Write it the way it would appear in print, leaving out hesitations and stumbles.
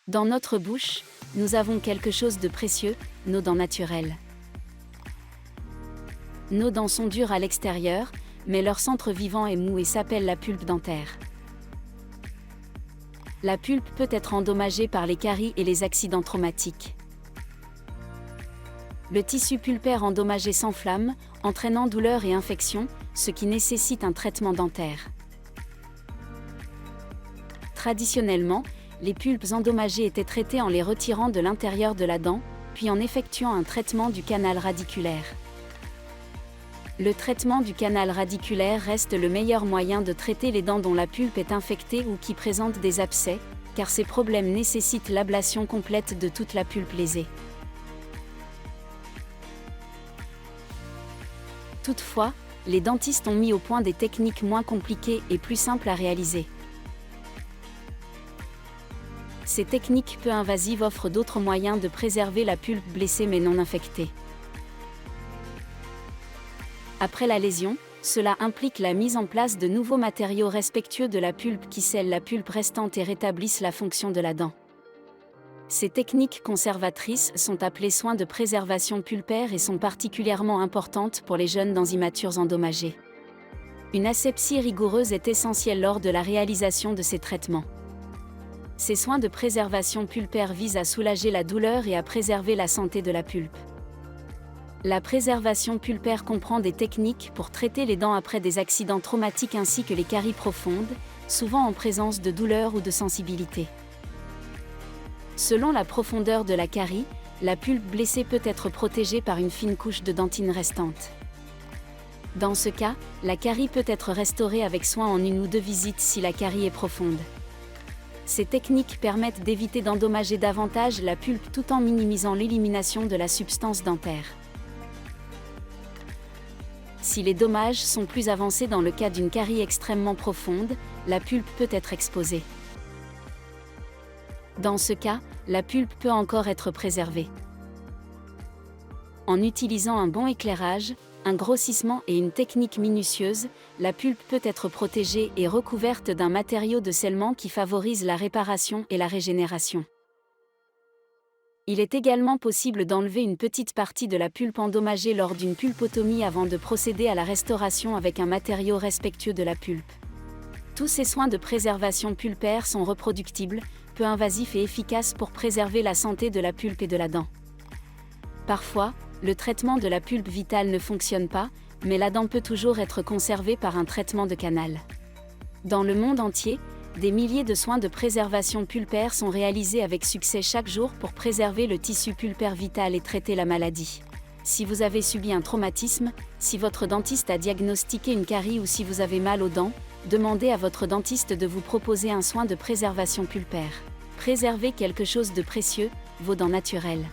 Dans notre bouche, nous avons quelque chose de précieux, nos dents naturelles. Nos dents sont dures à l'extérieur, mais leur centre vivant est mou et s'appelle la pulpe dentaire. La pulpe peut être endommagée par les caries et les accidents traumatiques. Le tissu pulpaire endommagé s'enflamme, entraînant douleur et infection, ce qui nécessite un traitement dentaire. Traditionnellement, les pulpes endommagées étaient traitées en les retirant de l'intérieur de la dent, puis en effectuant un traitement du canal radiculaire. Le traitement du canal radiculaire reste le meilleur moyen de traiter les dents dont la pulpe est infectée ou qui présentent des abcès, car ces problèmes nécessitent l'ablation complète de toute la pulpe lésée. Toutefois, les dentistes ont mis au point des techniques moins compliquées et plus simples à réaliser. Ces techniques peu invasives offrent d'autres moyens de préserver la pulpe blessée mais non infectée. Après la lésion, cela implique la mise en place de nouveaux matériaux respectueux de la pulpe qui scellent la pulpe restante et rétablissent la fonction de la dent. Ces techniques conservatrices sont appelées soins de préservation pulpaire et sont particulièrement importantes pour les jeunes dents immatures endommagées. Une asepsie rigoureuse est essentielle lors de la réalisation de ces traitements. Ces soins de préservation pulpaire visent à soulager la douleur et à préserver la santé de la pulpe. La préservation pulpaire comprend des techniques pour traiter les dents après des accidents traumatiques ainsi que les caries profondes, souvent en présence de douleur ou de sensibilité. Selon la profondeur de la carie, la pulpe blessée peut être protégée par une fine couche de dentine restante. Dans ce cas, la carie peut être restaurée avec soin en 1 ou 2 visites si la carie est profonde. Ces techniques permettent d'éviter d'endommager davantage la pulpe tout en minimisant l'élimination de la substance dentaire. Si les dommages sont plus avancés dans le cas d'une carie extrêmement profonde, la pulpe peut être exposée. Dans ce cas, la pulpe peut encore être préservée. En utilisant un bon éclairage, un grossissement et une technique minutieuse, la pulpe peut être protégée et recouverte d'un matériau de scellement qui favorise la réparation et la régénération. Il est également possible d'enlever une petite partie de la pulpe endommagée lors d'une pulpotomie avant de procéder à la restauration avec un matériau respectueux de la pulpe. Tous ces soins de préservation pulpaire sont reproductibles, peu invasifs et efficaces pour préserver la santé de la pulpe et de la dent. Parfois, le traitement de la pulpe vitale ne fonctionne pas, mais la dent peut toujours être conservée par un traitement de canal. Dans le monde entier, des milliers de soins de préservation pulpaire sont réalisés avec succès chaque jour pour préserver le tissu pulpaire vital et traiter la maladie. Si vous avez subi un traumatisme, si votre dentiste a diagnostiqué une carie ou si vous avez mal aux dents, demandez à votre dentiste de vous proposer un soin de préservation pulpaire. Préservez quelque chose de précieux, vos dents naturelles.